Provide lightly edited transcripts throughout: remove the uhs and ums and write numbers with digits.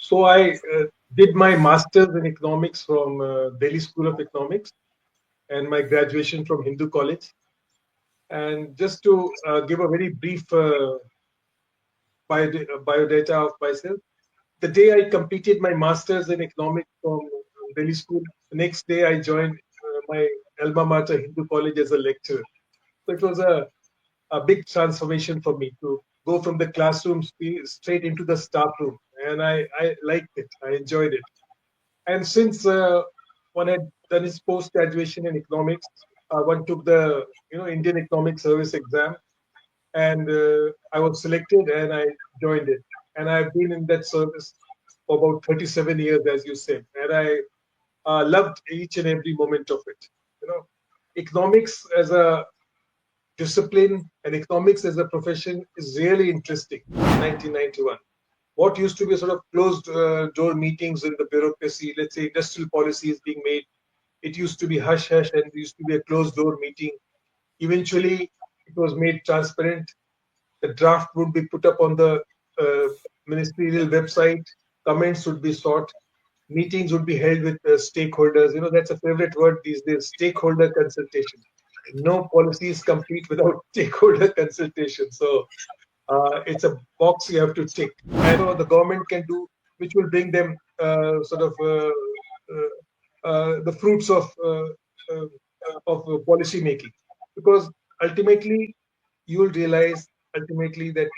So I did my master's in economics from Delhi School of Economics and my graduation from Hindu College. And just to give a very brief biodata of myself, the day I completed my master's in economics from Delhi School, the next day I joined my alma mater Hindu College as a lecturer. So it was a big transformation for me to go from the classroom straight into the staff room. And I liked it. I enjoyed it. And since one had done his post graduation in economics, one took the Indian Economic Service exam, and I was selected, and I joined it. And I've been in that service for about 37 years, as you said, and I loved each and every moment of it. Economics as a discipline and economics as a profession is really interesting in 1991. What used to be sort of closed door meetings in the bureaucracy, let's say industrial policies being made, it used to be hush hush and it used to be a closed door meeting. Eventually, it was made transparent. The draft would be put up on the uh, ministerial website, comments would be sought, meetings would be held with stakeholders. That's a favorite word these days, stakeholder consultation. No policy is complete without stakeholder consultation. So it's a box you have to tick. And the government can do, which will bring them the fruits uh, of policy making. Because ultimately, you will realize ultimately that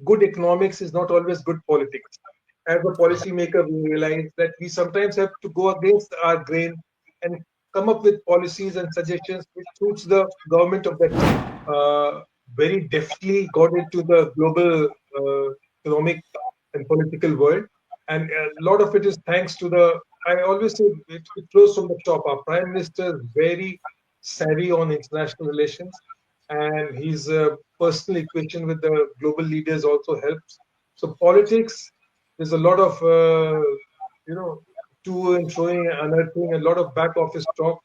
good economics is not always good politics. As a policymaker, we realize that we sometimes have to go against our grain and come up with policies and suggestions which suits the government of that time. Very deftly got into the global economic and political world, and a lot of it is thanks to the. I always say it flows from the top. Our prime minister is very savvy on international relations, and his personal equation with the global leaders also helps. So politics, there's a lot of to and throwing, unearthing, a lot of back office talk,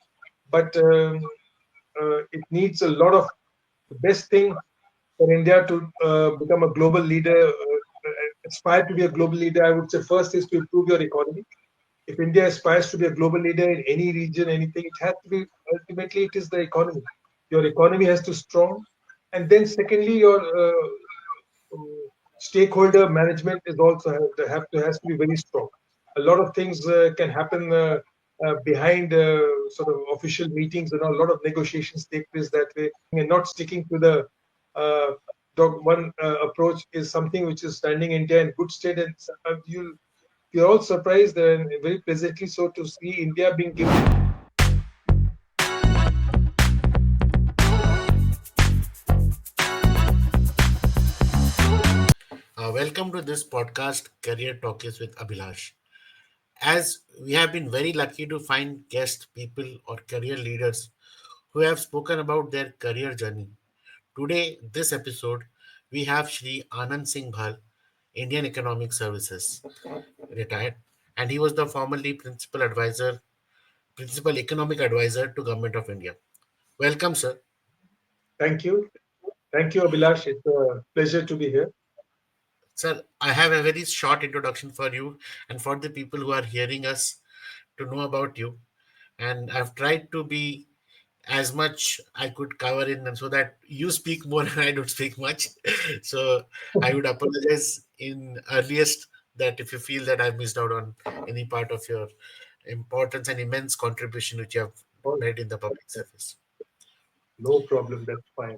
but it needs a lot of the best thing for India to become a global leader, aspire to be a global leader. I would say first is to improve your economy. If India aspires to be a global leader in any region, anything, it has to be ultimately it is the economy. Your economy has to strong, and then secondly, your stakeholder management is also has to be very strong. A lot of things can happen behind sort of official meetings, a lot of negotiations take place that way, and not sticking to the one approach is something which is standing India in good state. And you're all surprised and very pleasantly so to see India being given. Welcome to this podcast, Career Talkies with Abhilash. As we have been very lucky to find guest people or career leaders who have spoken about their career journey. Today, this episode, we have Shri Anand Singh Bhal, Indian Economic Services, retired, and he was the formerly principal economic advisor to Government of India. Welcome, sir. Thank you. Thank you, Abhilash. It's a pleasure to be here. Sir, I have a very short introduction for you and for the people who are hearing us to know about you. And I've tried to be as much I could cover in and so that you speak more and I don't speak much. So I would apologize in earliest that if you feel that I've missed out on any part of your importance and immense contribution which you have Oh, made in the public service. no problem. That's fine.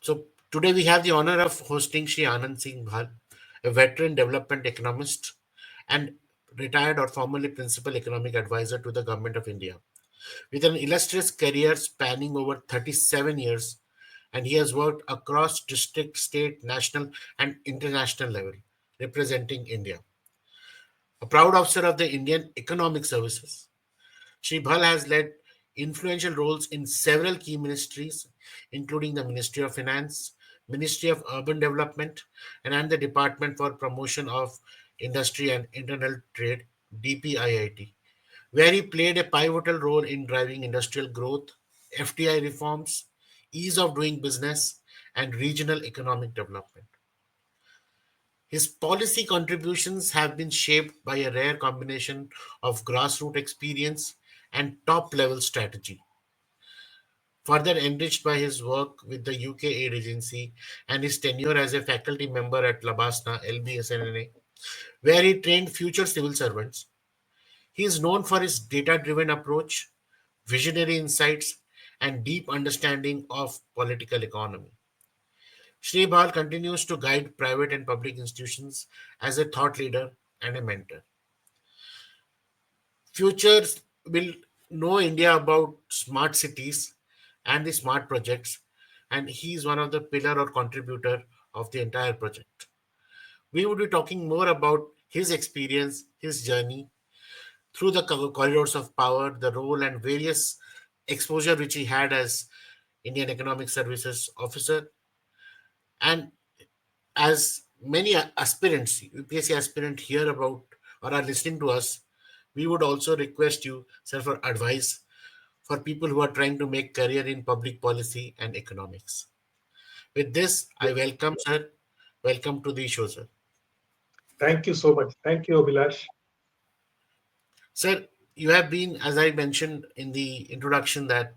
So today we have the honor of hosting Shri Anand Singh Bhal, a veteran development economist and retired or formerly principal economic advisor to the Government of India. With an illustrious career spanning over 37 years, and he has worked across district, state, national, and international level, representing India. A proud officer of the Indian Economic Services, Shri Bhal has led influential roles in several key ministries, including the Ministry of Finance, Ministry of Urban Development, and the Department for Promotion of Industry and Internal Trade, DPIIT, where he played a pivotal role in driving industrial growth, FDI reforms, ease of doing business, and regional economic development. His policy contributions have been shaped by a rare combination of grassroots experience and top level strategy, further enriched by his work with the UK aid agency and his tenure as a faculty member at Labasna LBSNNA, where he trained future civil servants. He is known for his data driven approach, visionary insights, and deep understanding of political economy. Shri Bhal continues to guide private and public institutions as a thought leader and a mentor. Futures will know India about smart cities and the smart projects, and he is one of the pillar or contributor of the entire project. We would be talking more about his experience, his journey through the corridors of power, the role and various exposure which he had as Indian Economic Services officer, and as many aspirants, UPSC aspirant hear about or are listening to us, we would also request you, sir, for advice for people who are trying to make career in public policy and economics. With this, I welcome sir. Welcome to the show, sir. Thank you so much. Thank you, Abhilash. Sir, you have been, as I mentioned in the introduction, that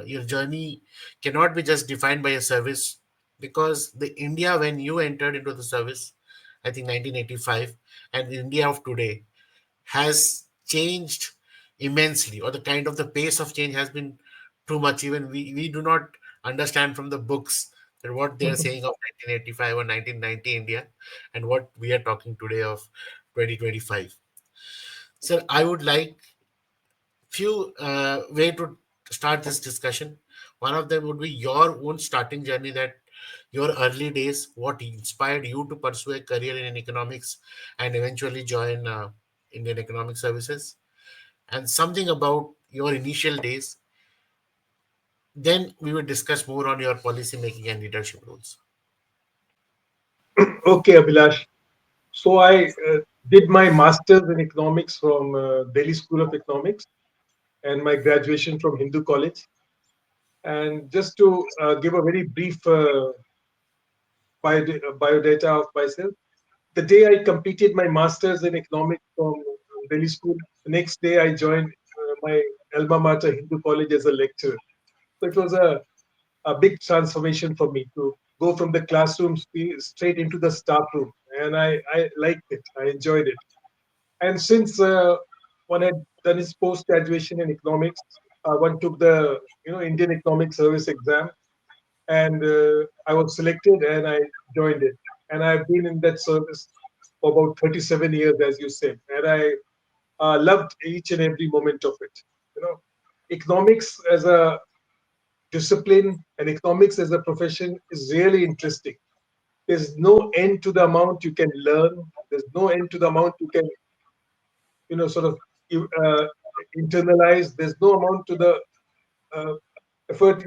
your journey cannot be just defined by a service because the India when you entered into the service, I think 1985, and the India of today has changed immensely, or the kind of the pace of change has been too much. Even we do not understand from the books that what they are saying of 1985 or 1990 India and what we are talking today of 2025. Sir, I would like few way to start this discussion. One of them would be your own starting journey, that your early days, what inspired you to pursue a career in economics and eventually join Indian Economic Services, and something about your initial days. Then we will discuss more on your policy making and leadership roles. Okay, Abhilash. So I did my master's in economics from Delhi School of Economics and my graduation from Hindu College. And just to give a very brief biodata of myself, the day I completed my master's in economics from Delhi School, the next day I joined my alma mater Hindu College as a lecturer. So it was a big transformation for me to go from the classroom straight into the staff room. And I liked it, I enjoyed it. And since one had done his post graduation in economics, one took the Indian Economic Service exam, and I was selected, and I joined it. And I've been in that service for about 37 years, as you said, and I loved each and every moment of it. Economics as a discipline and economics as a profession is really interesting. There's no end to the amount you can learn. There's no end to the amount you can sort of uh, internalize. There's no amount to the uh, effort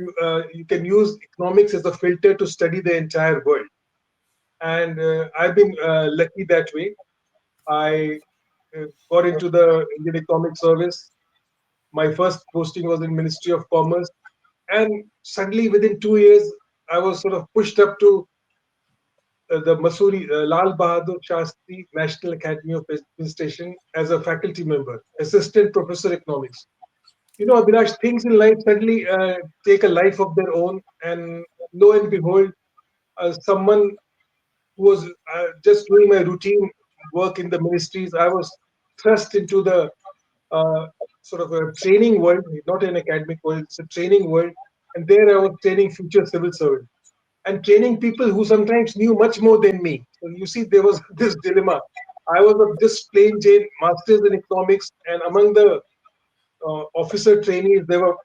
you can use economics as a filter to study the entire world. And I've been lucky that way. I got into the Indian Economic Service. My first posting was in Ministry of Commerce, and suddenly within 2 years, I was sort of pushed up to the Masuri Lal Bahadur Shastri National Academy of Administration as a faculty member, assistant professor economics. Abhilash, things in life suddenly take a life of their own, and lo and behold, someone who was just doing my routine work in the ministries, I was thrust into the uh, sort of a training world, not an academic world, it's a training world. And there I was training future civil servants and training people who sometimes knew much more than me. So you see, there was this dilemma. I was of just plain Jane masters in economics, and among the officer trainees, there were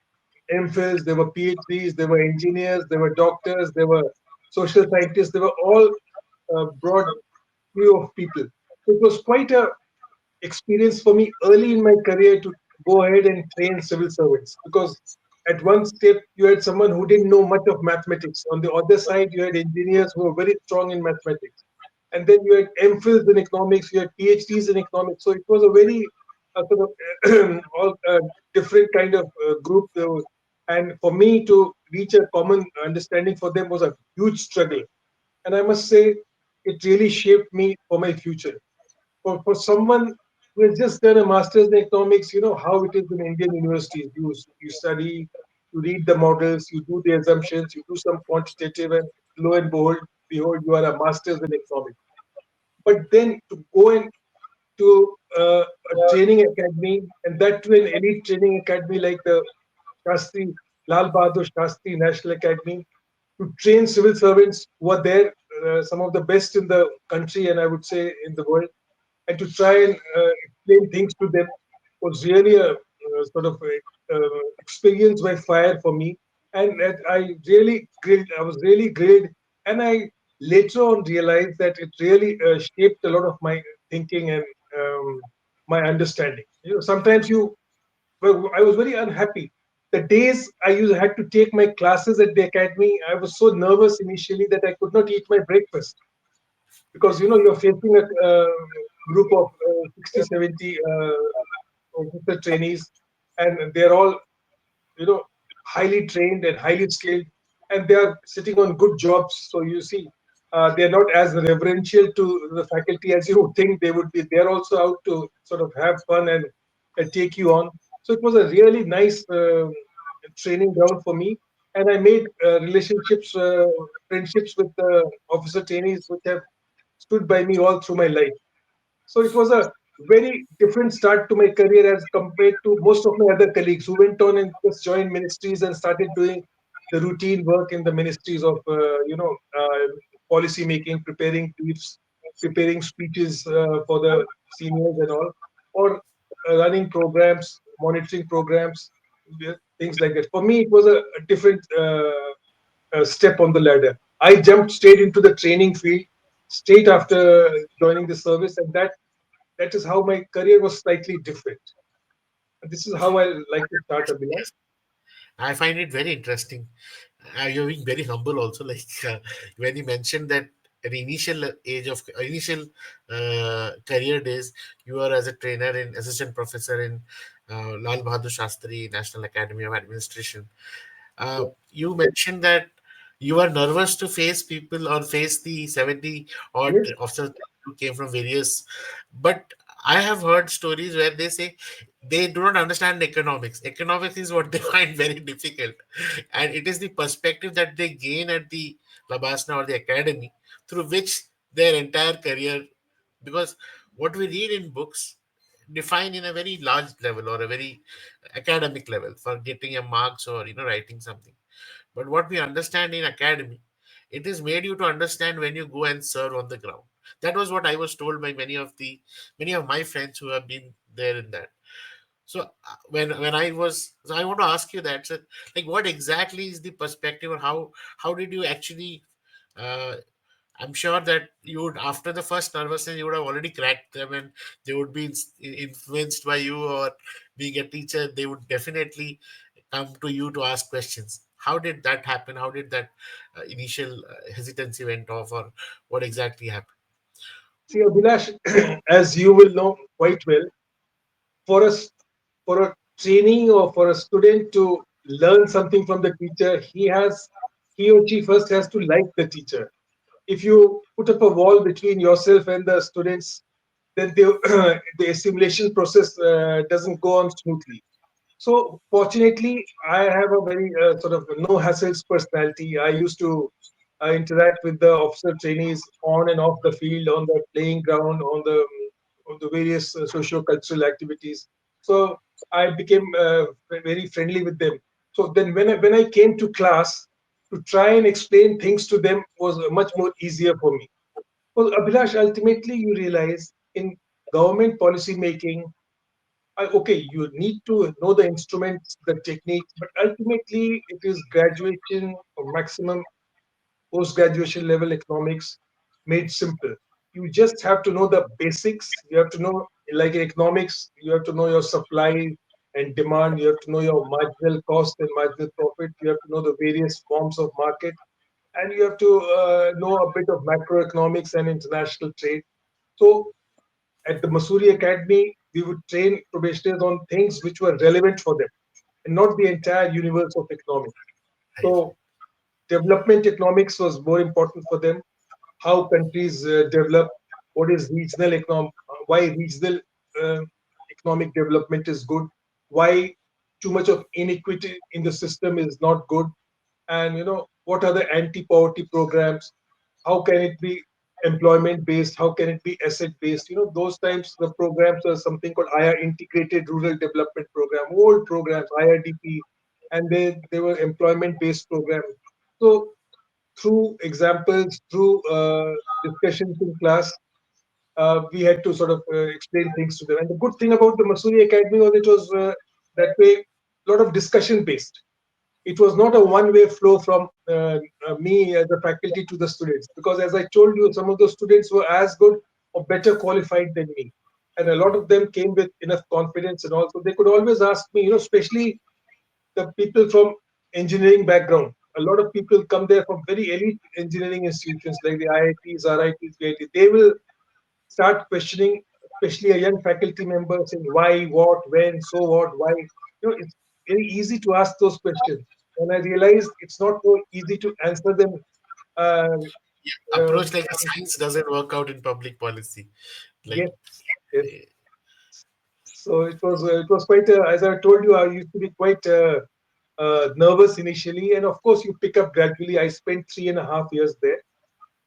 MPhils, there were PhDs, there were engineers, there were doctors, there were social scientists, they were all broad view of people. So it was quite a experience for me early in my career to go ahead and train civil servants, because at one step you had someone who didn't know much of mathematics. On the other side, you had engineers who were very strong in mathematics. And then you had MPhils in economics, you had PhDs in economics. So it was a very sort of all different kind of group. And for me to reach a common understanding for them was a huge struggle. And I must say, it really shaped me for my future. For someone who has just done a master's in economics, you know how it is in Indian universities. You study, you read the models, you do the assumptions, you do some quantitative, and lo and behold, you are a master's in economics. But then to go and to a training academy, and that to an elite training academy like the Shastri, Lal Bahadur Shastri National Academy, to train civil servants who are there, some of the best in the country, and I would say in the world, and to try and explain things to them was really a sort of experience by fire for me. And that I was really grilled, and I later on realized that it really shaped a lot of my thinking and my understanding. You know, sometimes well, I was very unhappy. The days had to take my classes at the academy, I was so nervous initially that I could not eat my breakfast because you're facing a group of 60, 70 officer trainees, and they're all highly trained and highly skilled, and they are sitting on good jobs. So you see, they're not as reverential to the faculty as you would think they would be. They're also out to sort of have fun and take you on. So it was a really nice training ground for me, and I made friendships with officer trainees, which have stood by me all through my life. So it was a very different start to my career as compared to most of my other colleagues who went on and just joined ministries and started doing the routine work in the ministries of, policy making, preparing briefs, preparing speeches for the seniors and all, or running programs, monitoring programs, things like that. For me, it was a different step on the ladder. I jumped straight into the training field straight after joining the service, and that is how my career was slightly different. And this is how I like to start, Abhilash. Yes, I find it very interesting. You're being very humble also. Like when you mentioned that at the initial age of initial career days, you are as a trainer in assistant professor in Lal Bahadur Shastri National Academy of Administration. Yeah. You mentioned that you are nervous to face people or face the 70 odd Yes. officers who came from various. But I have heard stories where they say they do not understand economics. Economics is what they find very difficult. And it is the perspective that they gain at the Labasna or the academy through which their entire career, because what we read in books define in a very large level or a very academic level for getting a marks or writing something, but what we understand in academy, it is made you to understand when you go and serve on the ground. That was what I was told by many of my friends who have been there in that. So when I was, so I want to ask you that, so, like, what exactly is the perspective, or how did you actually uh, I'm sure that you would, after the first nervousness, you would have already cracked them, and they would be influenced by you, or being a teacher, they would definitely come to you to ask questions. How did that happen? How did that initial hesitancy went off, or what exactly happened? See, Abhilash, as you will know quite well, for us, for a trainee or for a student to learn something from the teacher, he or she first has to like the teacher. If you put up a wall between yourself and the students, then the assimilation process doesn't go on smoothly. So fortunately, I have a very sort of no hassles personality. I used to interact with the officer trainees on and off the field, on the playing ground, on the various socio-cultural activities. So I became very friendly with them. So then, when I came to class, to try and explain things to them was much more easier for me. Well, Abhilash, ultimately, you realize in government policy making, okay, you need to know the instruments, the techniques, but ultimately it is graduation or maximum post graduation level economics made simple. You just have to know the basics. You have to know, like in economics, you have to know your supply and demand. You have to know your marginal cost and marginal profit. You have to know the various forms of market, and you have to know a bit of macroeconomics and international trade. So at the Masuri Academy, we would train probationers on things which were relevant for them and not the entire universe of economics. Right. So development economics was more important for them. how countries develop, what is regional economic, why regional uh, economic development is good, why too much of inequity in the system is not good, and what are the anti-poverty programs, how can it be employment based, how can it be asset based. Those times the programs are something called IR, integrated rural development program, old programs, IRDP, and they were employment based programs. So through examples, through discussions in class, we had to sort of explain things to them. And the good thing about the Masuri Academy was it was that way, a lot of discussion based. It was not a one-way flow from me as a faculty to the students, because as I told you, some of those students were as good or better qualified than me, and a lot of them came with enough confidence, and also they could always ask me, especially the people from engineering background. A lot of people come there from very elite engineering institutions like the IITs, RITs, VITs. They will start questioning, especially a young faculty member, saying why, what, when, so what, why. It's very easy to ask those questions. And I realized it's not so easy to answer them. Uh, uh, Approach like a science doesn't work out in public policy. Like, yes, yes. So it was quite. As I told you, I used to be quite nervous initially, and of course, you pick up gradually. I spent 3.5 years there.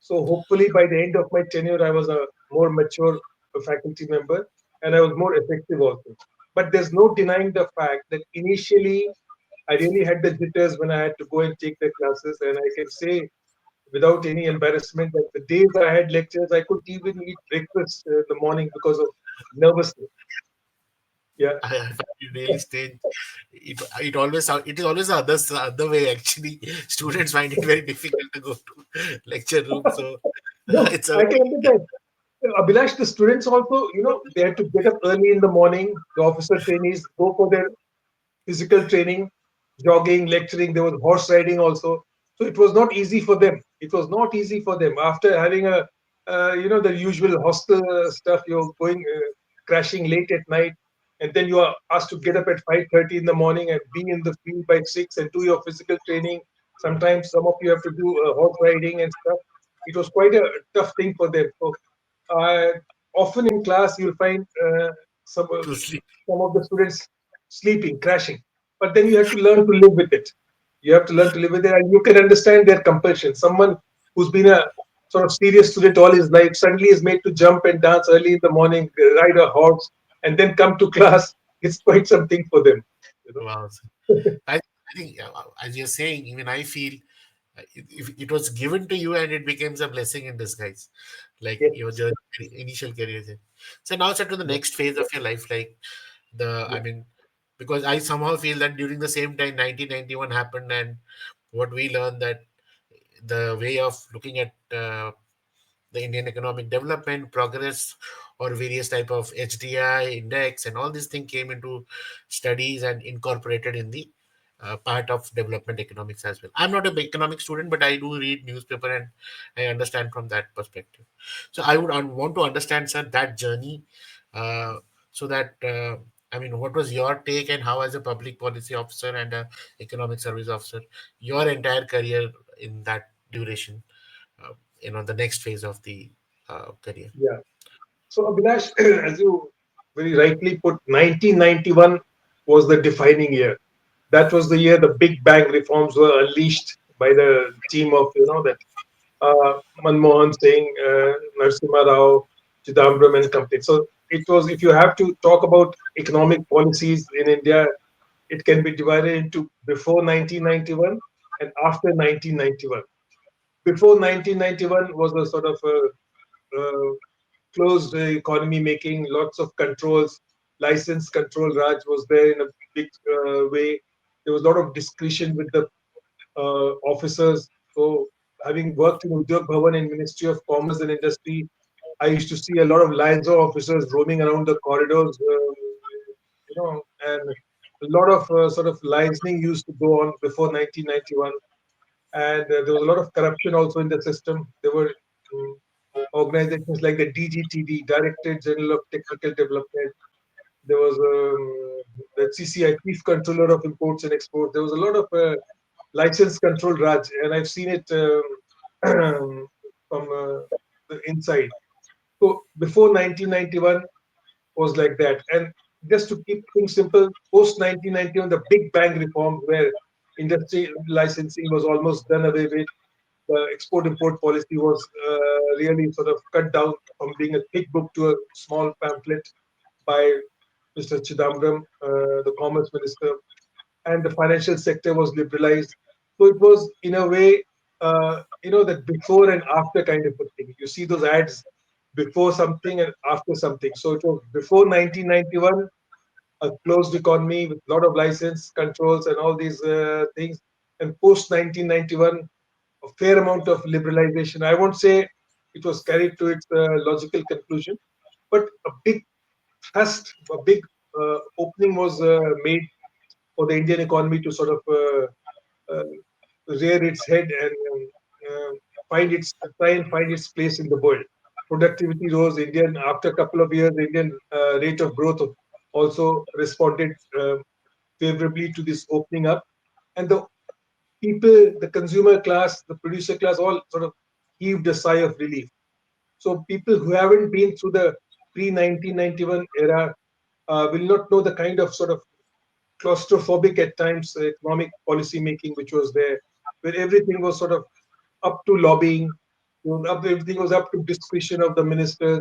So hopefully by the end of my tenure, I was a more mature faculty member, and I was more effective also. But there's no denying the fact that initially I really had the jitters when I had to go and take the classes, and I can say without any embarrassment that the days I had lectures, I could even eat breakfast in the morning because of nervousness. Yeah. I find it really strange. It is always the other way actually. Students find it very difficult to go to lecture room, so No, it's a I can understand. Abhilash, the students also, they had to get up early in the morning. The officer trainees go for their physical training, jogging, lecturing. There was horse riding also. So it was not easy for them. It was not easy for them. After having the usual hostel stuff, you're going crashing late at night, and then you are asked to get up at 5:30 in the morning and be in the field by 6 and do your physical training. Sometimes some of you have to do horse riding and stuff. It was quite a tough thing for them. So uh, often in class, you'll find some uh, to sleep. some of the students sleeping, crashing. But then you have to learn to live with it. You have to learn to live with it, and you can understand their compulsion. Someone who's been a sort of serious student all his life suddenly is made to jump and dance early in the morning, ride a horse, and then come to class. It's quite something for them. You know? Wow. I think, as you're saying, even I feel if it was given to you and it becomes a blessing in disguise, like Yes, your journey, initial career. So now it's to the yes, next phase of your life, like I yes, mean, because I somehow feel that during the same time 1991 happened, and what we learned that the way of looking at the Indian economic development, progress, or various type of HDI index, and all these things came into studies and incorporated in the part of development economics as well. I'm not a big economic student, but I do read newspaper and I understand from that perspective. So I would want to understand, sir, that journey, uh, so that I mean, what was your take, and how, as a public policy officer and a economic service officer, your entire career in that duration, uh, the next phase of the career. yeah. So, Abhilash, as you very rightly put, 1991 was the defining year. That was the year the big bang reforms were unleashed by the team of, that Manmohan Singh, Narasimha Rao, Chidambaram and company. So it was, if you have to talk about economic policies in India, it can be divided into before 1991 and after 1991. Before 1991 was a sort of a closed economy, making lots of controls. License control Raj was there in a big way. There was a lot of discretion with the officers. So, having worked in Udyog Bhavan and Ministry of Commerce and Industry, I used to see a lot of liaison officers roaming around the corridors, and a lot of sort of licensing used to go on before 1991. And there was a lot of corruption also in the system. There were organizations like the DGTD, Directorate General of Technical Development. There was the CCI, Chief Controller of Imports and Exports. There was a lot of license control Raj, and I've seen it from the inside. So before 1991 was like that. And just to keep things simple, post 1991, the big bang reforms where industry licensing was almost done away with, the export import policy was really sort of cut down from being a thick book to a small pamphlet by Mr. Chidambaram, the commerce minister, and the financial sector was liberalized. So it was, in a way, that before and after kind of a thing. You see those ads before something and after something. So it was before 1991, a closed economy with a lot of license controls and all these things, and post 1991, a fair amount of liberalization. I won't say it was carried to its logical conclusion, but a big thrust, a big opening was made for the Indian economy to sort of uh, rear its head and uh, try and find its place in the world. Productivity rose. Indian after a couple of years, Indian rate of growth also responded favorably to this opening up, and the people, the consumer class, the producer class, all sort of heaved a sigh of relief. So people who haven't been through the pre 1991 era will not know the kind of sort of claustrophobic at times economic policy making which was there, where everything was sort of up to lobbying, everything was up to discretion of the ministers.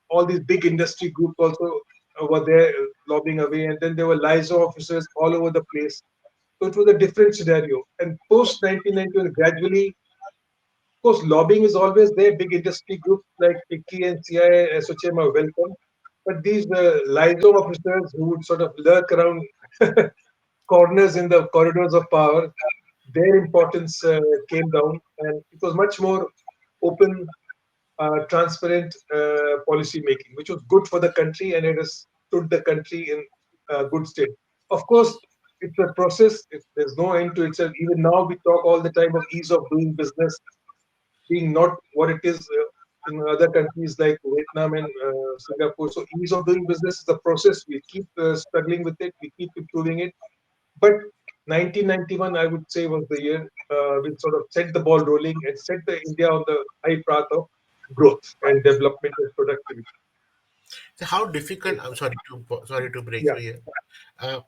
All these big industry groups also were there lobbying away, and then there were LISO officers all over the place. So it was a different scenario. And post 1991, gradually, of course, lobbying is always there. Big industry groups like FICCI and CIA, SOCHM are welcome. But these LISO officers who would sort of lurk around corners in the corridors of power, their importance came down, and it was much more open, transparent policy making, which was good for the country, and it has stood the country in good state. Of course, it's a process. There's no end to itself. Even now, we talk all the time of ease of doing business being not what it is in other countries like Vietnam and Singapore. So ease of doing business is a process. We keep struggling with it. We keep improving it. But 1991, I would say, was the year which sort of set the ball rolling and set the India on the high path of growth and development and productivity. So how difficult? I'm sorry to break Yeah, you here. Uh,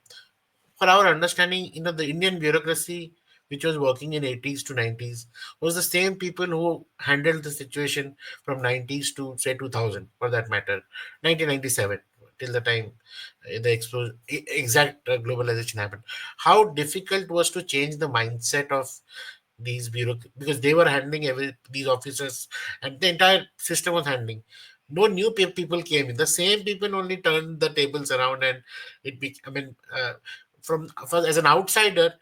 for our understanding, the Indian bureaucracy, which was working in 80s to 90s, was the same people who handled the situation from 90s to say 2000, for that matter, 1997, till the time exact globalization happened. How difficult was to change the mindset of these because they were handling these officers, and the entire system was handling. No new people came in. The same people only turned the tables around, and I mean, as an outsider,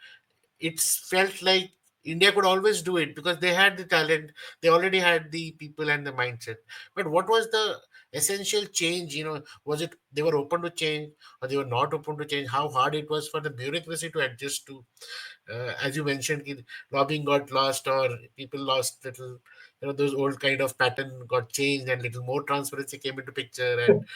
it's felt like India could always do it because they had the talent, they already had the people and the mindset. But what was the essential change? Was it they were open to change or they were not open to change? How hard it was for the bureaucracy to adjust to, as you mentioned, lobbying got lost or people lost little, those old kind of pattern got changed and little more transparency came into picture, and yeah,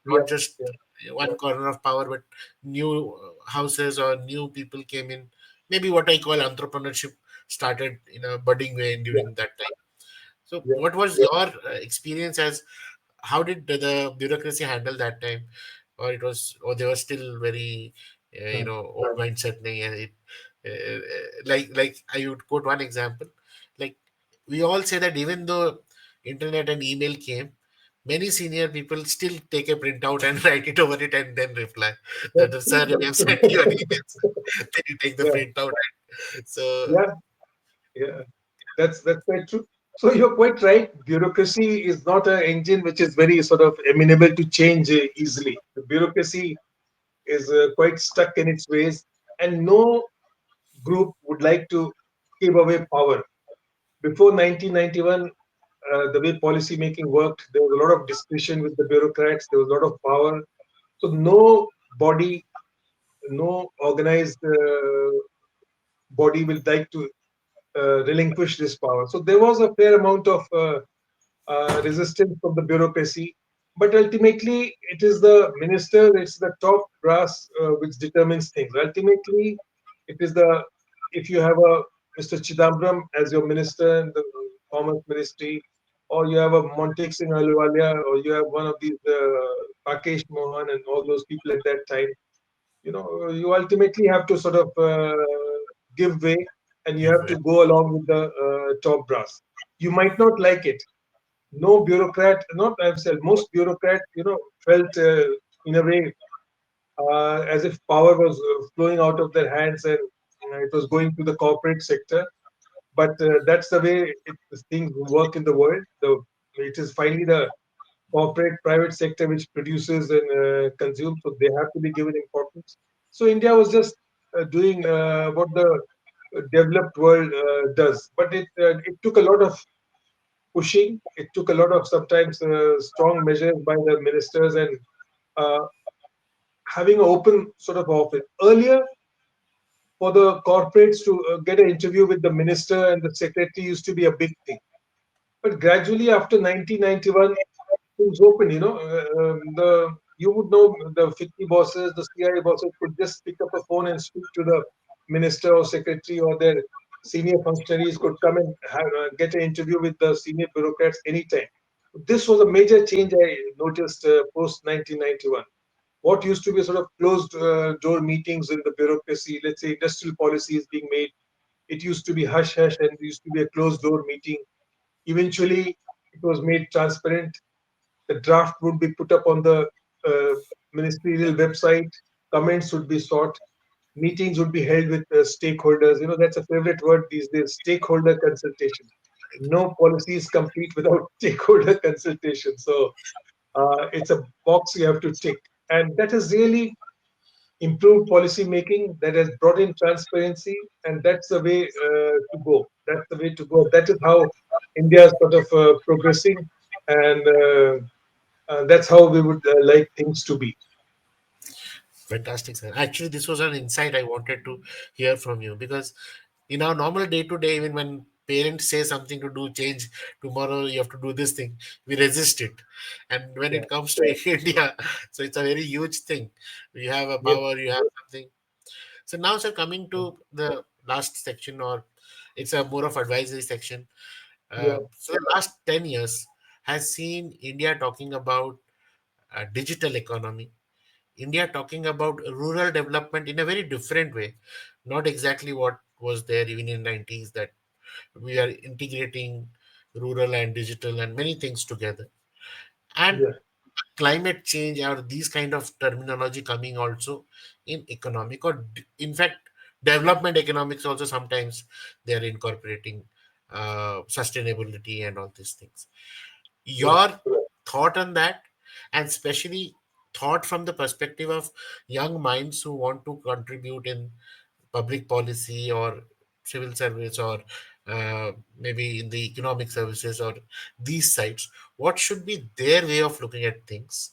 not just yeah, one corner of power, but new houses or new people came in. Maybe what I call entrepreneurship started in a budding way yeah, during that time. So, yeah, what was your experience as how did the bureaucracy handle that time, or they were still very, old mindset, and like I would quote one example, like we all say that even though internet and email came, many senior people still take a printout and write it over it and then reply. that's Sir, true. we have sent you an email. Then you take the Yeah, printout. So yeah, yeah. That's quite true. So you're quite right. Bureaucracy is not an engine which is very sort of amenable to change easily. The bureaucracy is quite stuck in its ways, and no group would like to give away power. Before 1991, the way policy making worked, there was a lot of discussion with the bureaucrats. There was a lot of power. So no body, no organized body will like to relinquish this power. So there was a fair amount of resistance from the bureaucracy. But ultimately, it is the minister, it's the top brass which determines things. Ultimately, it is the if you have a Mr. Chidambaram as your minister in the Commerce Ministry, or you have a Montek Singh Ahluwalia, or you have one of these Rakesh Mohan and all those people at that time. You ultimately have to sort of give way, and you Give have way. to go along with the top brass. You might not like it. No bureaucrat, not I've said, most bureaucrats, felt in a way as if power was flowing out of their hands, and it was going to the corporate sector. But that's the way things work in the world. It is finally the corporate private sector which produces and consumes, so they have to be given importance. So India was just doing what the developed world does, but it took a lot of pushing. It took a lot of sometimes strong measures by the ministers, and uh, having an open sort of office. Earlier, for the corporates to get an interview with the minister and the secretary used to be a big thing. But gradually, after 1991, things open. The you would know the FICCI bosses, the CIA bosses could just pick up a phone and speak to the minister or secretary, or their senior functionaries could come and get an interview with the senior bureaucrats anytime. This was a major change I noticed post 1991. What used to be sort of closed door meetings in the bureaucracy, let's say industrial policy is being made, it used to be hush hush and it used to be a closed door meeting. Eventually, it was made transparent. The draft would be put up on the uh, ministerial website. Comments would be sought. Meetings would be held with stakeholders. That's a favorite word these days: stakeholder consultation. No policy is complete without stakeholder consultation. So it's a box you have to tick, and that has really improved policy making. That has brought in transparency, and that's the way to go. That's the way to go. That is how India is sort of progressing, and that's how we would like things to be. Fantastic, sir. Actually, this was an insight I wanted to hear from you because in our normal day to day, even when parents say something to do, change tomorrow, you have to do this thing, we resist it. And when Yeah. it comes to India, so it's a very huge thing. You have a Yes. power, you have something. So now, sir, coming to the last section, or it's a more of advisory section. Yeah. So the last 10 years has seen India talking about digital economy, India talking about rural development in a very different way, not exactly what was there even in 90s, that we are integrating rural and digital and many things together. And Yeah. climate change or these kind of terminology coming also in economic, or in fact development economics also sometimes they are incorporating sustainability and all these things. Yeah. Your thought on that, and especially thought from the perspective of young minds who want to contribute in public policy or civil service, or maybe in the economic services or these sites, what should be their way of looking at things?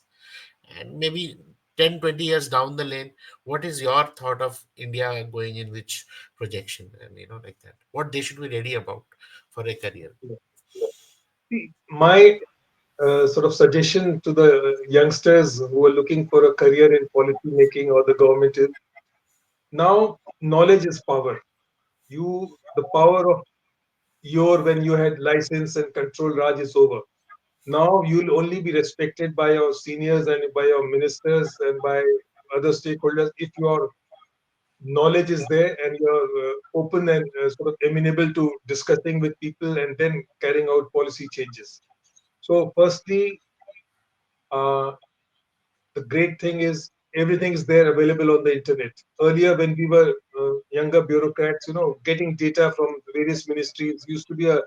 And maybe 10, 20 years down the lane, what is your thought of India going in which projection, and like that, what they should be ready about for a career? Yeah. See, my sort of suggestion to the youngsters who are looking for a career in policy making or the government is, now knowledge is power. The power of when you had license and control Raj is over. Now you'll only be respected by your seniors and by your ministers and by other stakeholders if your knowledge is there and you're open and sort of amenable to discussing with people and then carrying out policy changes. So, firstly, uh, the great thing is everything is there available on the internet. Earlier, when we were younger bureaucrats, getting data from various ministries used to be a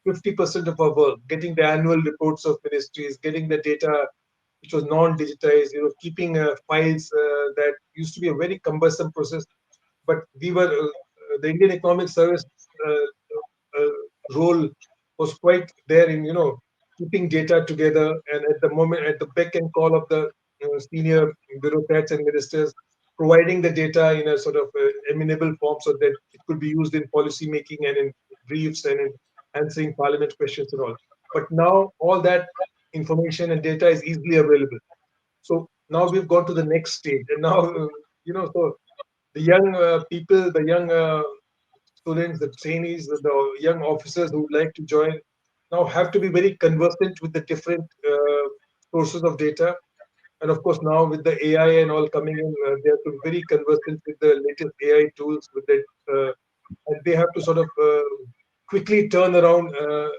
50% of our work, getting the annual reports of ministries, getting the data which was non-digitized, keeping files that used to be a very cumbersome process. But the Indian Economic Service uh, role was quite there in, keeping data together, and at the moment, at the beck and call of the senior bureaucrats and ministers, providing the data in a sort of amenable form so that it could be used in policy making and in briefs and in answering parliament questions and all. But now all that information and data is easily available. So now we've gone to the next stage, and now so the young people, the young students, the trainees, the young officers who would like to join. now have to be very conversant with the different sources of data. And of course, now with the AI and all coming in, they have to be very conversant with the latest AI tools, and they have to sort of quickly turn around uh,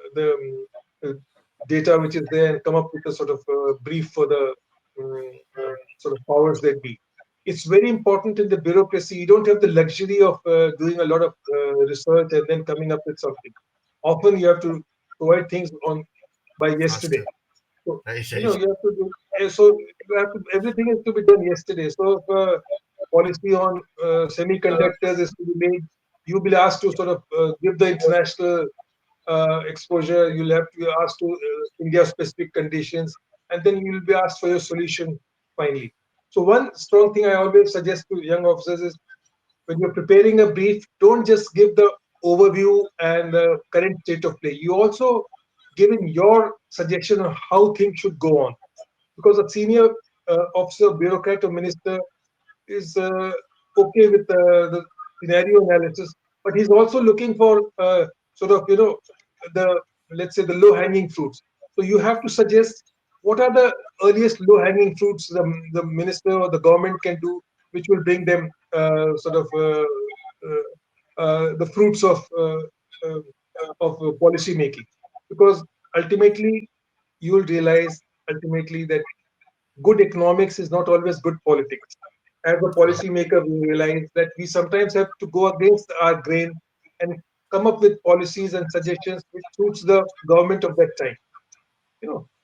data which is there and come up with a sort of brief for the sort of powers that be. It's very important in the bureaucracy. You don't have the luxury of doing a lot of research and then coming up with something. Often you have to provide things on by yesterday. faster. So Right, you know right. you have to do. So you have to, everything is to be done yesterday. So if policy on semiconductors is to be made, you'll be asked to sort of give the international exposure. You'll have to be asked to India specific conditions, and then you'll be asked for your solution finally. So one strong thing I always suggest to young officers is when you're preparing a brief, don't just give the overview and the current state of play. You also give in your suggestion on how things should go on. Because a senior officer, bureaucrat, or minister is okay with the scenario analysis, but he's also looking for sort of the let's say the low hanging fruits. So you have to suggest what are the earliest low hanging fruits the minister or the government can do, which will bring them the fruits uh, of policy making. Because ultimately you will realize ultimately that good economics is not always good politics. As a policymaker, we realize that we sometimes have to go against our grain and come up with policies and suggestions which suits the government of that time.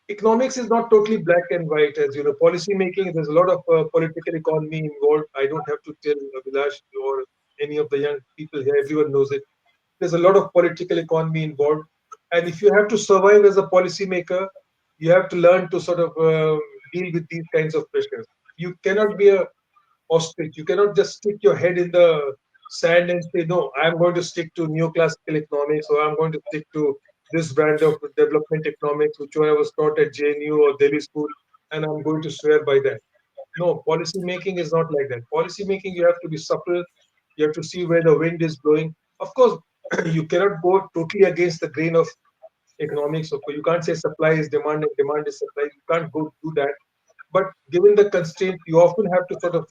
Economics is not totally black and white. As you know, policy making, there's a lot of political economy involved. I don't have to tell Abhilash or any of the young people here, everyone knows it. There's a lot of political economy involved, and if you have to survive as a policymaker, you have to learn to sort of deal with these kinds of pressures. You cannot be a ostrich. You cannot just stick your head in the sand and say, no, I'm going to stick to neoclassical economics, or I'm going to stick to this brand of development economics, which I was taught at JNU or Delhi school, and I'm going to swear by that. No, policy making is not like that. Policy making, you have to be supple. You have to see where the wind is blowing. Of course, you cannot go totally against the grain of economics. So you can't say supply is demand and demand is supply. You can't go do that. But given the constraint, you often have to sort of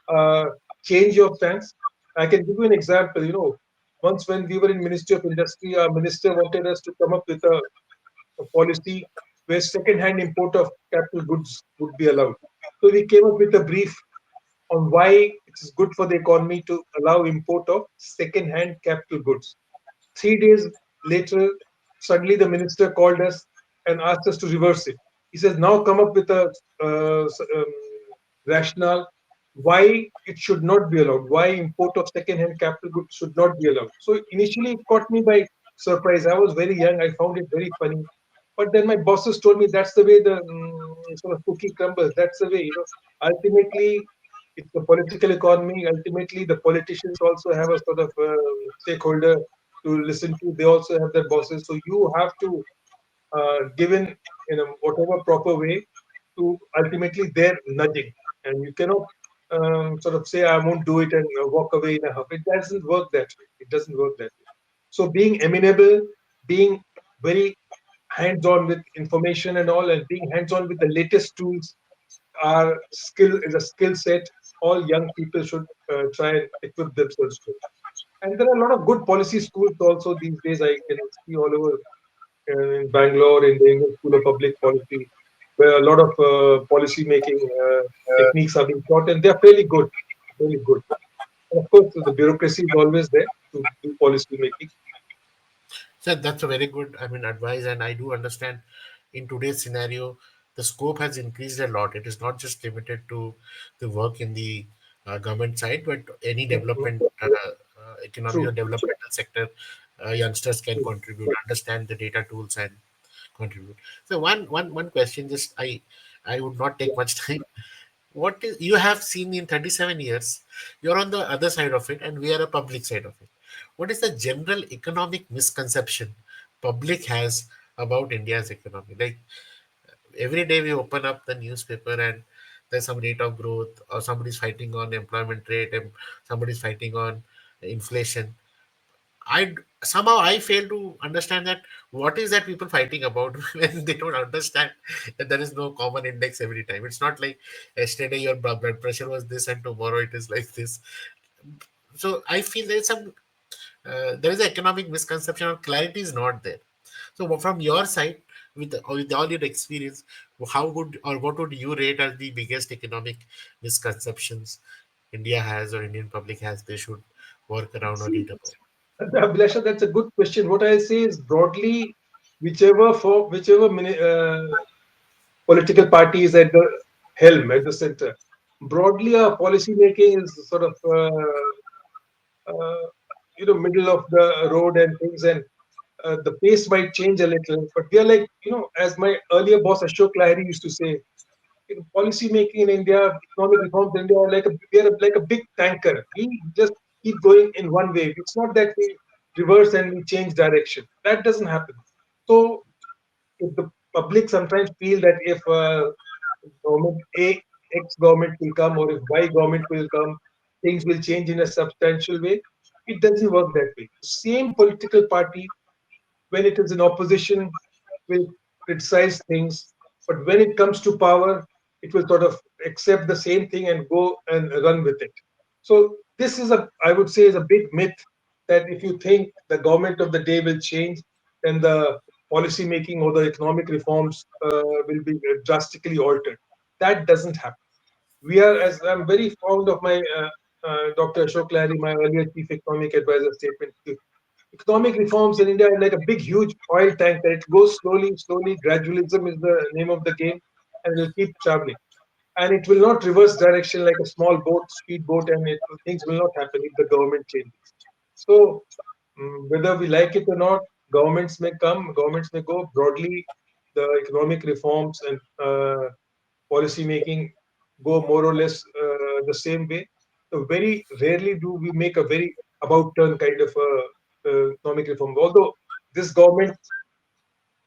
uh, change your stance. I can give you an example. Once when we were in Ministry of Industry, our minister wanted us to come up with a policy where second-hand import of capital goods would be allowed. So we came up with a brief on why it is good for the economy to allow import of second-hand capital goods. 3 days later, suddenly the minister called us and asked us to reverse it. He says, now come up with a rationale why it should not be allowed, why import of second-hand capital goods should not be allowed. So initially it caught me by surprise. I was very young. I found it very funny. But then my bosses told me that's the way the sort of cookie crumbles. That's the way. Ultimately, it's the political economy. Ultimately, the politicians also have a sort of stakeholder to listen to. They also have their bosses. So you have to give in a whatever proper way to ultimately their nudging. And you cannot sort of say, I won't do it and walk away in a huff. It doesn't work that way. It doesn't work that way. So being amenable, being very hands-on with information and all, and being hands-on with the latest tools are skill is a skill set all young people should try and equip themselves with. And there are a lot of good policy schools also these days. I can see all over in Bangalore in the Indian School of Public Policy, where a lot of policy making techniques are being taught, and they are fairly good, really good. And of course, the bureaucracy is always there to do policy making. So that's a very good, I mean, advice, and I do understand in today's scenario, the scope has increased a lot. It is not just limited to the work in the government side, but any Mhm. development, economic or True. developmental sector, youngsters can contribute, understand the data tools, and contribute. So one question, just I would not take Yeah. much time. What is you have seen in 37 years, you're on the other side of it and we are a public side of it. What is the general economic misconception public has about India's economy? Like every day we open up the newspaper and there's some rate of growth, or somebody's fighting on employment rate, and somebody's fighting on inflation. I somehow I fail to understand that what is that people fighting about when they don't understand that there is no common index every time. It's not like yesterday your blood pressure was this and tomorrow it is like this. So I feel there is some there is an economic misconception or clarity is not there. So from your side, with all your experience, how would or what would you rate as the biggest economic misconceptions India has or Indian public has they should work around or See, read about? Abhilasha, that's a good question. What I'll say is broadly, whichever political party is at the helm, at the center, broadly our policy making is sort of uh, middle of the road and things, and the pace might change a little, but we are like, as my earlier boss Ashok Lahiri used to say, policy making in India, economic reforms in India are like we are like a big tanker. We just keep going in one way. It's not that we reverse and we change direction. That doesn't happen. So if the public sometimes feel that if government A, X government will come, or if Y government will come, things will change in a substantial way. It doesn't work that way. Same political party, when it is in opposition, will criticize things, but when it comes to power, it will sort of accept the same thing and go and run with it. So this is I would say, is a big myth that if you think the government of the day will change, then the policy making or the economic reforms will be drastically altered. That doesn't happen. We are, as I'm very fond of my Dr. Ashok Lahiri, my earlier chief economic advisor statement. Economic reforms in India are like a big, huge oil tank that it goes slowly, slowly. Gradualism is the name of the game, and it will keep traveling. And it will not reverse direction like a small boat, speedboat, and things will not happen if the government changes. So, whether we like it or not, governments may come, governments may go. Broadly, the economic reforms and policy making go more or less the same way. So very rarely do we make a very about turn kind of economic reform. Although this government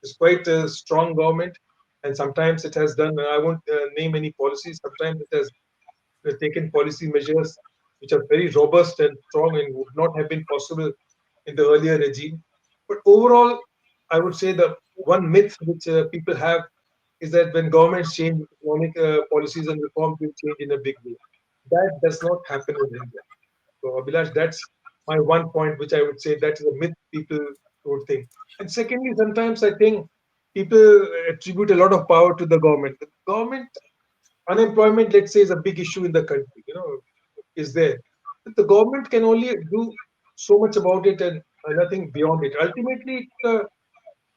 is quite a strong government, and sometimes it has done. I won't name any policies. Sometimes it has taken policy measures which are very robust and strong and would not have been possible in the earlier regime. But overall, I would say the one myth which people have is that when governments change, economic policies and reforms will change in a big way. That does not happen in India. So, Abhilash, that's my one point, which I would say that is a myth people would think. And secondly, sometimes I think people attribute a lot of power to the government. The government unemployment, let's say, is a big issue in the country. Is there? But the government can only do so much about it and nothing beyond it. Ultimately, the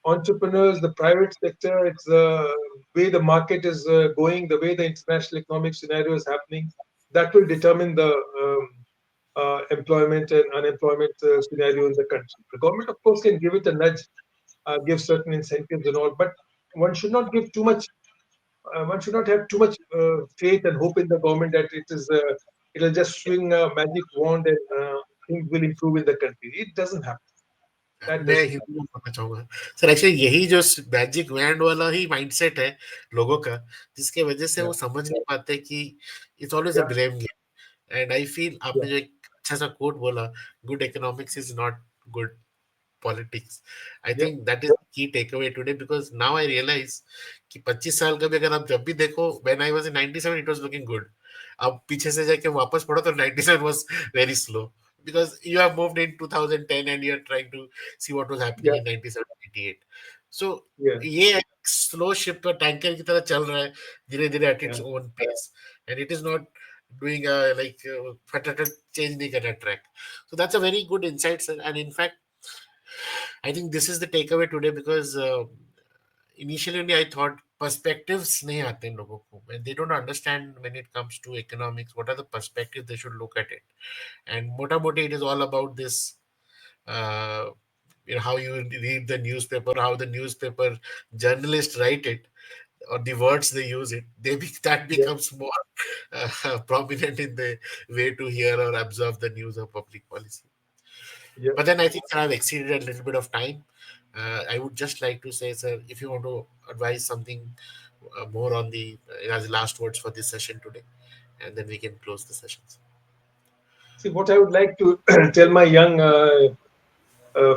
entrepreneurs, the private sector, it's the way the market is going, the way the international economic scenario is happening, that will determine the employment and unemployment scenario in the country. The government, of course, can give it a nudge, give certain incentives and all, but one should not give too much. One should not have too much faith and hope in the government that it'll just swing a magic wand and things will improve in the country. It doesn't happen. That मैं doesn't Hindi में बोलना चाहूंगा sir actually यही जो magic wand वाला ही mindset है लोगों का जिसके वजह से वो happen. समझ नहीं पाते कि it's always a Yeah, blame game and I feel yeah, आपने जो एक अच्छा सा कोट बोला good economics is not good politics I yeah, think that is key takeaway today because now I realise कि 25 साल का भी अगर आप जब भी देखो when I was in 97 it was looking good अब पीछे से जाके वापस पढ़ो तो 97 was very slow because you have moved in 2010 and you're trying to see what was happening yeah, in 97 98 so yeah, ये एक स्लो शिप पर टैंकर की तरह चल रहा है धीरे धीरे at yeah, it's own pace and it is not doing a like फटाफट चेंज नहीं कर रहा track so that's a very good insight sir and in fact I think this is the takeaway today because initially only I thought perspectives नहीं आते इन लोगों को and they don't understand when it comes to economics what are the perspectives they should look at it and mota moti it is all about this uh, how you read the newspaper how the newspaper journalists write it or the words they use it that yeah, becomes more prominent in the way to hear or observe the news or public policy yeah. but then I think I've exceeded a little bit of time. I would just like to say, sir, if you want to advise something more on the as last words for this session today, and then we can close the sessions. See, what I would like to tell my young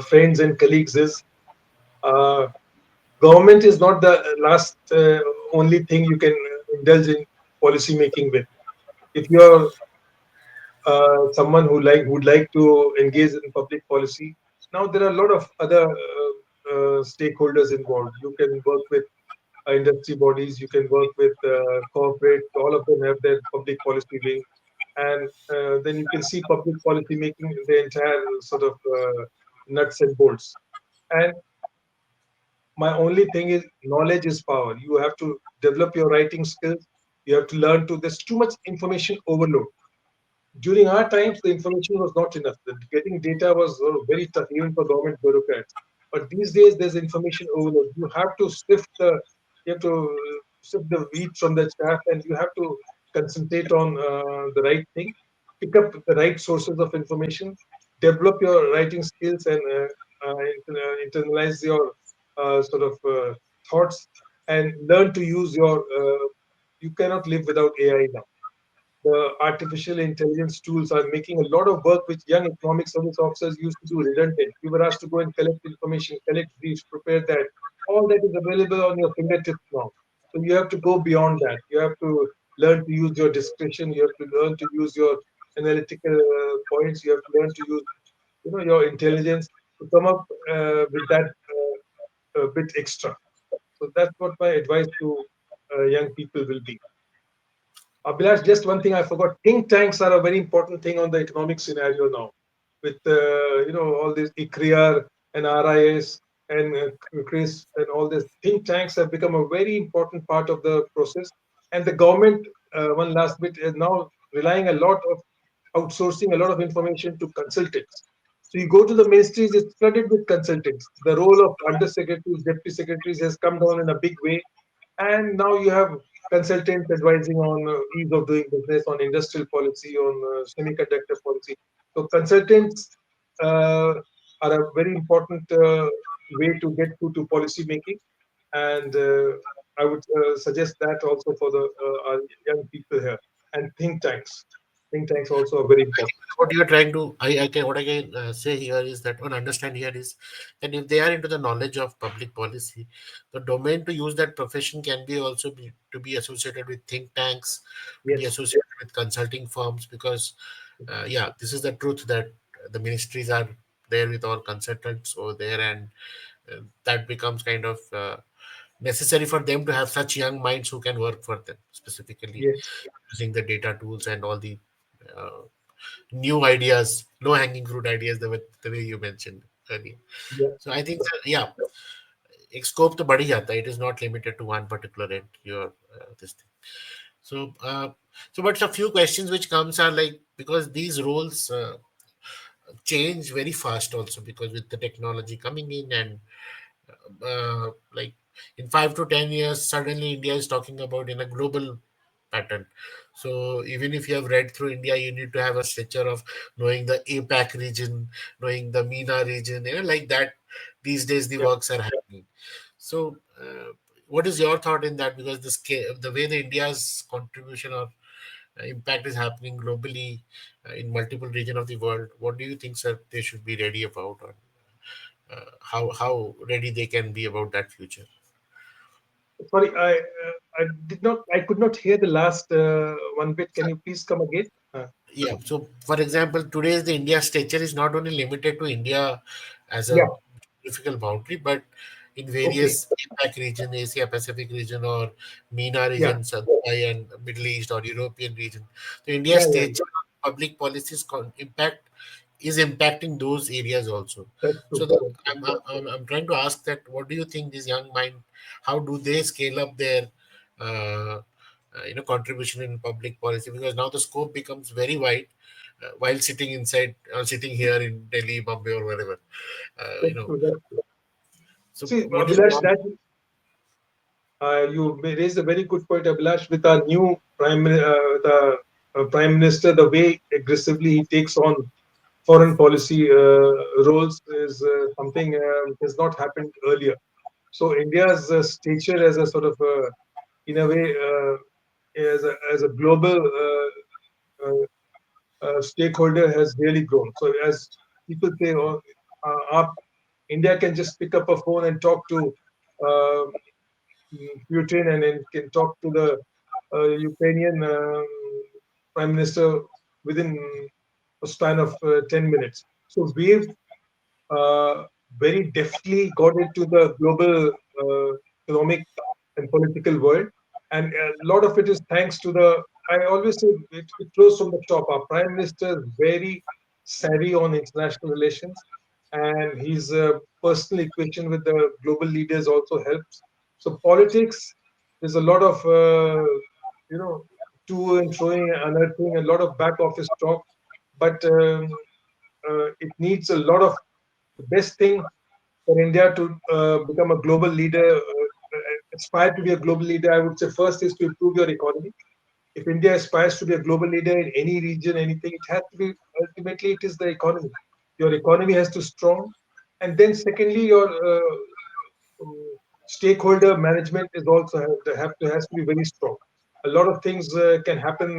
friends and colleagues is uh, government is not the last only thing you can indulge in policy making with. If you're someone who would like to engage in public policy, now there are a lot of other stakeholders involved. You can work with industry bodies, you can work with corporate. All of them have their public policy wing, and then you can see public policy making the entire sort of nuts and bolts. And my only thing is knowledge is power. You have to develop your writing skills. You have to learn to. There's too much information overload. During our times, the information was not enough. Getting data was very tough, even for government bureaucrats. But these days, there's information overload. You have to sift the wheat from the chaff, and you have to concentrate on the right thing, pick up the right sources of information, develop your writing skills, and internalize your sort of thoughts, and learn to use your. You cannot live without AI now. The artificial intelligence tools are making a lot of work which young economic service officers used to do redundant. You were asked to go and collect information, collect briefs, prepare that. All that is available on your fingertips now. So you have to go beyond that. You have to learn to use your discretion. You have to learn to use your analytical points. You have to learn to use, your intelligence to come up with that bit extra. So that's what my advice to young people will be. Abhilash, just one thing I forgot. Think tanks are a very important thing on the economic scenario now. With all this ICRIAR and RIS and CRIS and all this, think tanks have become a very important part of the process. And the government, one last bit, is now relying a lot of outsourcing a lot of information to consultants. So you go to the ministries, it's flooded with consultants. The role of undersecretaries, deputy secretaries has come down in a big way, and now you have consultants advising on ease of doing business, on industrial policy, on semiconductor policy. So consultants are a very important way to get to policy making, and I would suggest that also for the our young people here. And think tanks also are very important. What you're trying to, I can, what I can say here is that, or understand here is that if they are into the knowledge of public policy, the domain to use that profession can be also be to be associated with think tanks, to be Yes, associated with consulting firms, because yeah, this is the truth that the ministries are there with all consultants over there, and that becomes kind of necessary for them to have such young minds who can work for them, specifically yes, using the data tools and all the uh, new ideas, low hanging fruit ideas, the way you mentioned earlier. yeah. So I think that, yeah, एक scope तो बढ़ ही जाता है. It is not limited to one particular end. Your this thing. So but a few questions which comes are like, because these roles change very fast also, because with the technology coming in, and like in 5 to 10 years suddenly India is talking about in a global pattern. So even if you have read through India, you need to have a stature of knowing the APAC region, knowing the MENA region, like that. These days the Yeah. works are happening. So what is your thought in that? Because the scale, the way the India's contribution or impact is happening globally, in multiple region of the world, what do you think, sir, they should be ready about, or how ready they can be about that future? Sorry, I could not hear the last one bit. Can you please come again? Yeah. So, for example, today's the India stature is not only limited to India as a Yeah. geographical boundary, but in Okay. various APAC region, Asia Pacific region, or MENA Yeah. region, Dubai and Middle East, or European region. So, India's Yeah. Yeah. stature Yeah. on public policies impact is impacting those areas also. That's So, true. That's true. I'm trying to ask that, what do you think these young mind, how do they scale up their uh, contribution in public policy, because now the scope becomes very wide, while sitting inside or sitting here in Delhi, Bombay, or wherever. That's true. That's true. So See, what is Abhilash, your, that you raised a very good point, Abhilash. With our new the prime minister, the way aggressively he takes on foreign policy roles is something which has not happened earlier. So India's stature as a sort of, in a way, as a global stakeholder has really grown. So as people say, up. India can just pick up a phone and talk to uh, Putin, and then can talk to the Ukrainian prime minister within a span of 10 minutes. So we've uh, very deftly got into the global economic and political world. And a lot of it is thanks to the, I always say it flows from the top. Our prime minister is very savvy on international relations, and his personal equation with the global leaders also helps. So politics, there's a lot of, you know, to and throwing, unearthing, a lot of back office talk, but it needs a lot of the best thing for India to become a global leader, aspire to be a global leader, I would say first is to improve your economy. If India aspires to be a global leader in any region, anything, it has to be ultimately it is the economy. Your economy has to strong, and then secondly, your stakeholder management is also has to be very strong. A lot of things can happen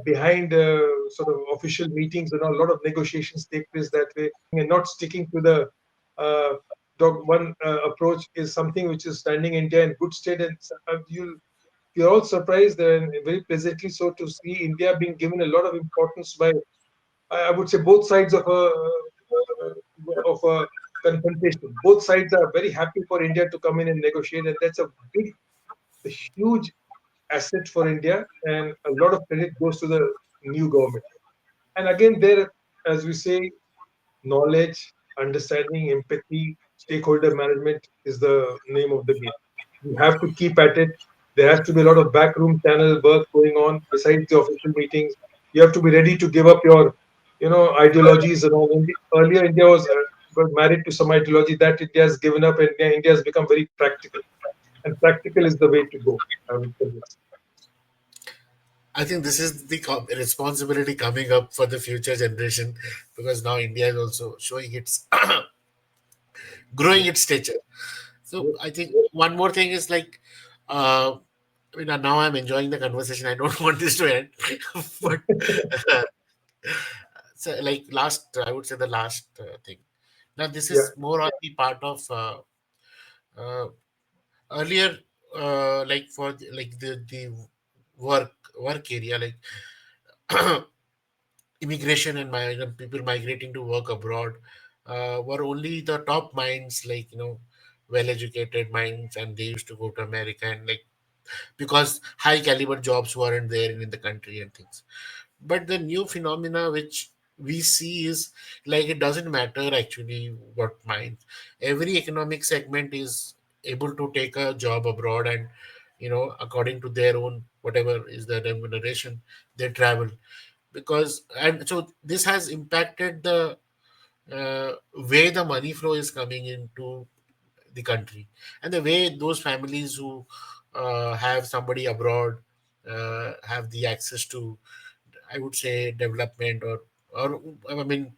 behind sort of official meetings, and a lot of negotiations take place that way, and not sticking to the uh, one approach is something which is standing India in good state. And you're all surprised and very pleasantly so to see India being given a lot of importance by, I would say, both sides of a confrontation. Both sides are very happy for India to come in and negotiate, and that's a huge asset for India, and a lot of credit goes to the new government. And again, there, as we say, knowledge, understanding, empathy, stakeholder management is the name of the game. You have to keep at it. There has to be a lot of backroom channel work going on besides the official meetings. You have to be ready to give up your, ideologies and all. Earlier, India was married to some ideology that India has given up, and India has become very practical. And practical is the way to go, I would suggest. I think this is the responsibility coming up for the future generation, because now India is also showing its growing Yes, its stature. So yes, I think one more thing is like, I mean, now I'm enjoying the conversation. I don't want this to end, but so like last, I would say the last thing. Now this yeah, is more on the part of uh, earlier, like for like the work work area, like immigration and people migrating to work abroad were only the top minds, like well educated minds, and they used to go to America, and like because high caliber jobs weren't there in the country and things. But the new phenomena which we see is like it doesn't matter actually what minds. Every economic segment is able to take a job abroad, and according to their own whatever is the remuneration, they travel. Because and so this has impacted the way the money flow is coming into the country, and the way those families who have somebody abroad have the access to, I would say, development, or I mean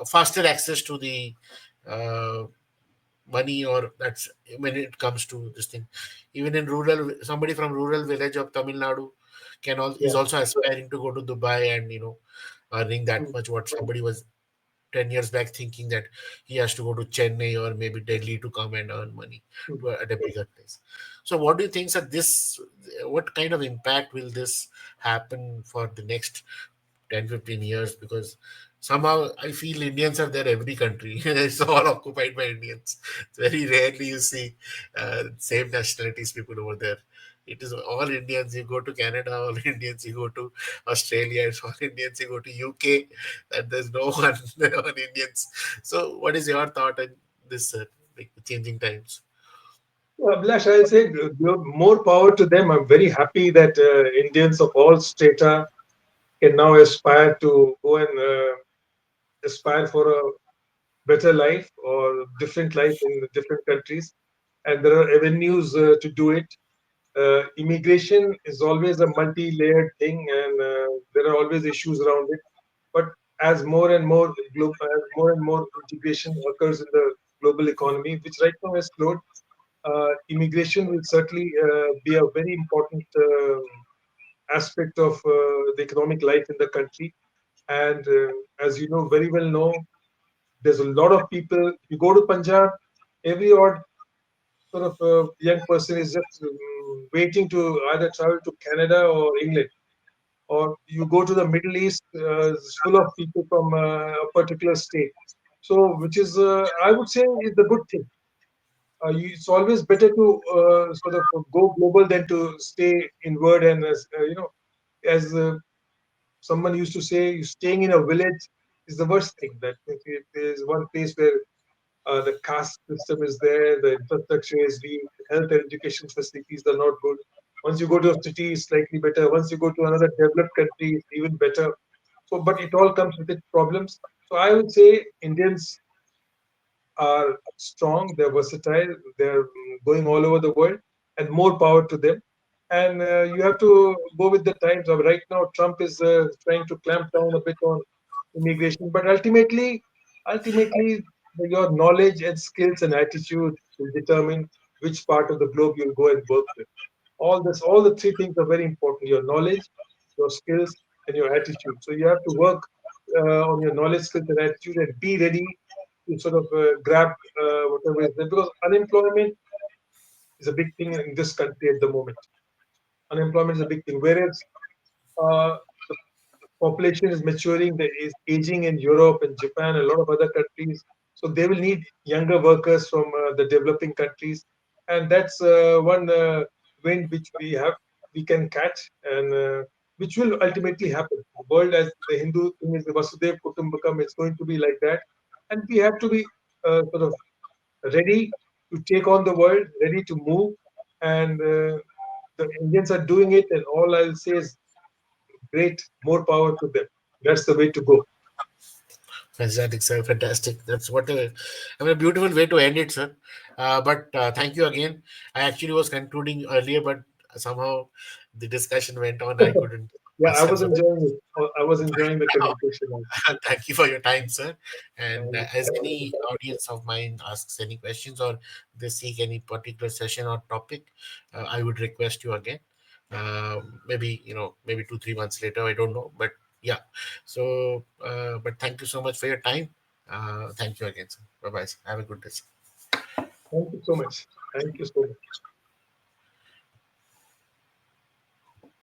faster access to the uh, money, or that's when it comes to this thing. Even in rural, somebody from rural village of Tamil Nadu is yeah. also aspiring to go to Dubai, and earning that Mm, much what somebody was 10 years back thinking that he has to go to Chennai or maybe Delhi to come and earn money mm. at a bigger place. So what do you think that what kind of impact will this happen for the next 10-15 years? Because somehow I feel Indians are there every country. It's all occupied by Indians. It's very rarely you see same nationalities people over there. It is all Indians. You go to Canada, all Indians. You go to Australia, it's all Indians. You go to UK, and there's no one on Indians. So, what is your thought on this, like the changing times? Abhilash, I'll say more power to them. I'm very happy that Indians of all strata can now aspire to go and aspire for a better life or different life in different countries. And there are avenues to do it. Immigration is always a multi-layered thing, and there are always issues around it. But as more and more integration occurs in the global economy, which right now is slowed, immigration will certainly be a very important aspect of the economic life in the country. And as you know, very well know, There's a lot of people. You go to Punjab, every odd sort of young person is just waiting to either travel to Canada or England. Or you go to the Middle East, it's full of people from a particular state. So, which is, I would say, is the good thing. It's always better to sort of go global than to stay inward. And as as someone used to say, staying in a village is the worst thing. That if there's one place where the caste system is there, the infrastructure is weak, health and education facilities are not good. Once you go to a city, it's slightly better. Once you go to another developed country, it's even better. So, but it all comes with its problems. So, I would say Indians are strong, they're versatile, they're going all over the world, and more power to them. And you have to go with the times. Right now, Trump is trying to clamp down a bit on immigration, but ultimately, your knowledge and skills and attitude will determine which part of the globe you'll go and work with. All the three things are very important: your knowledge, your skills, and your attitude. So you have to work on your knowledge, skills, and attitude, and be ready to sort of grab whatever is there. Because unemployment is a big thing in this country at the moment. Unemployment is a big thing. Whereas uh, the population is maturing, there is aging in Europe and Japan, a lot of other countries. So they will need younger workers from the developing countries, and that's one wind which we can catch, and which will ultimately happen. The world, as the Hindu thing is, the Vasudev Kutumbakam, it's going to be like that, and we have to be sort of ready to take on the world, ready to move, and the Indians are doing it. And all I'll say is great, more power to them. That's the way to go. Fantastic, sir. Fantastic. That's what a beautiful way to end it, sir. But thank you again. I actually was concluding earlier, but somehow the discussion went on. I couldn't Yeah, I myself. was enjoying it. I was enjoying the communication also. Thank you for your time, sir. And And as any audience of mine asks any questions or they seek any particular session or topic, I would request you again. Maybe maybe 2 3 months later. I don't know, but yeah. So, but thank you so much for your time. Thank you again, sir. Bye bye. Have a good day, sir. thank you so much. Thank you so much.